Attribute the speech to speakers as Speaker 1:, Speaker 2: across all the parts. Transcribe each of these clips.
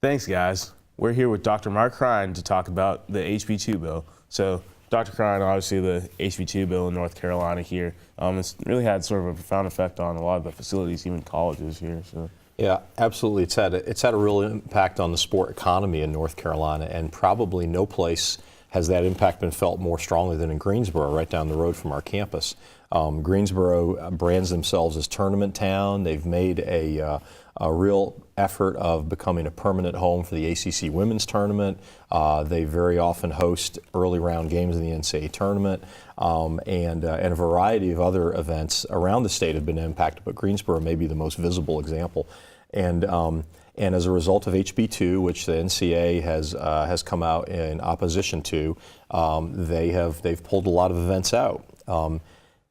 Speaker 1: Thanks, guys. We're here with Dr. Mark Krein to talk about the HB2 bill. So, Dr. Krein, obviously the HB2 bill in North Carolina here, it's really had sort of a profound effect on a lot of the facilities, even colleges here. So.
Speaker 2: Yeah, absolutely. It's had a real impact on the sport economy in North Carolina, and probably no place has that impact been felt more strongly than in Greensboro, right down the road from our campus. Greensboro brands themselves as Tournament Town. They've made a real effort of becoming a permanent home for the ACC Women's Tournament. They very often host early round games in the NCAA Tournament, and a variety of other events around the state have been impacted, but Greensboro may be the most visible example. And as a result of HB2, which the NCAA has come out in opposition to, they've pulled a lot of events out.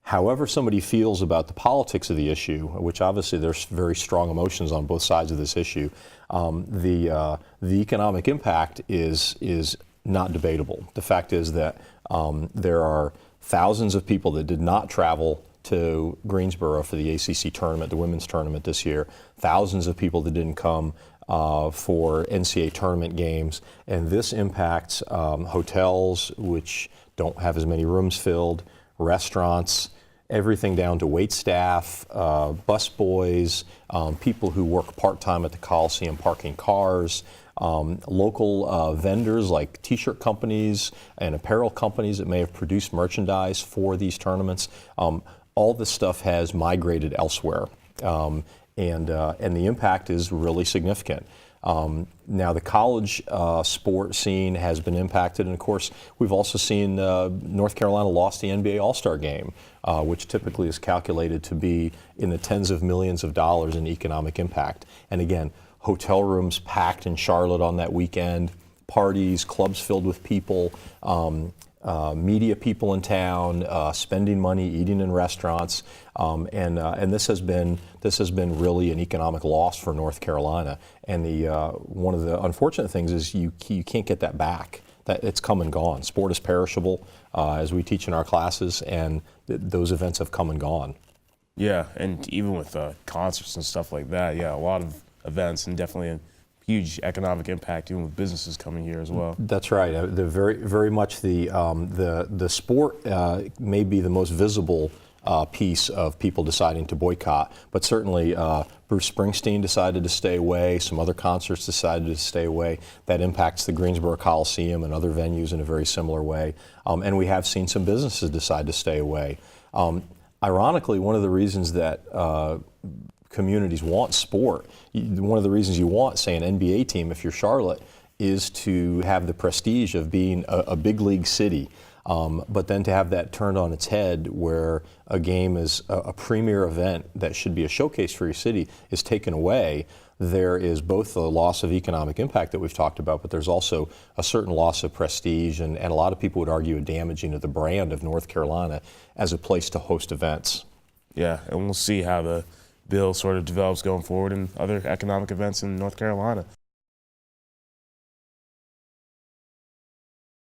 Speaker 2: However somebody feels about the politics of the issue, which obviously there's very strong emotions on both sides of this issue, the economic impact is not debatable. The fact is that there are thousands of people that did not travel to Greensboro for the ACC tournament, the women's tournament this year, thousands of people that didn't come for NCAA tournament games, and this impacts hotels, which don't have as many rooms filled, restaurants, everything down to wait staff, bus boys, people who work part-time at the Coliseum parking cars, local vendors like t-shirt companies and apparel companies that may have produced merchandise for these tournaments. All this stuff has migrated elsewhere, and the impact is really significant. Now the college sport scene has been impacted, and of course we've also seen North Carolina lost the NBA All-Star Game, which typically is calculated to be in the tens of millions of dollars in economic impact. And again, hotel rooms packed in Charlotte on that weekend, parties, clubs filled with people, media people in town, spending money, eating in restaurants, and this has been really an economic loss for North Carolina. And one of the unfortunate things is you can't get that back. That it's come and gone. Sport is perishable, as we teach in our classes, and those events have come and gone.
Speaker 1: Yeah, and even with concerts and stuff like that, yeah, a lot of events, and definitely a huge economic impact, even with businesses coming here as well.
Speaker 2: That's right. The very much the sport may be the most visible piece of people deciding to boycott, but certainly Bruce Springsteen decided to stay away. Some other concerts decided to stay away. That impacts the Greensboro Coliseum and other venues in a very similar way. And we have seen some businesses decide to stay away. Ironically, one of the reasons that communities want sport, one of the reasons you want, say, an NBA team, if you're Charlotte, is to have the prestige of being a big league city. But then to have that turned on its head, where a game is a premier event that should be a showcase for your city is taken away, there is both the loss of economic impact that we've talked about, but there's also a certain loss of prestige, and a lot of people would argue a damaging of the brand of North Carolina as a place to host events.
Speaker 1: Yeah, and we'll see how the bill sort of develops going forward in other economic events in North Carolina.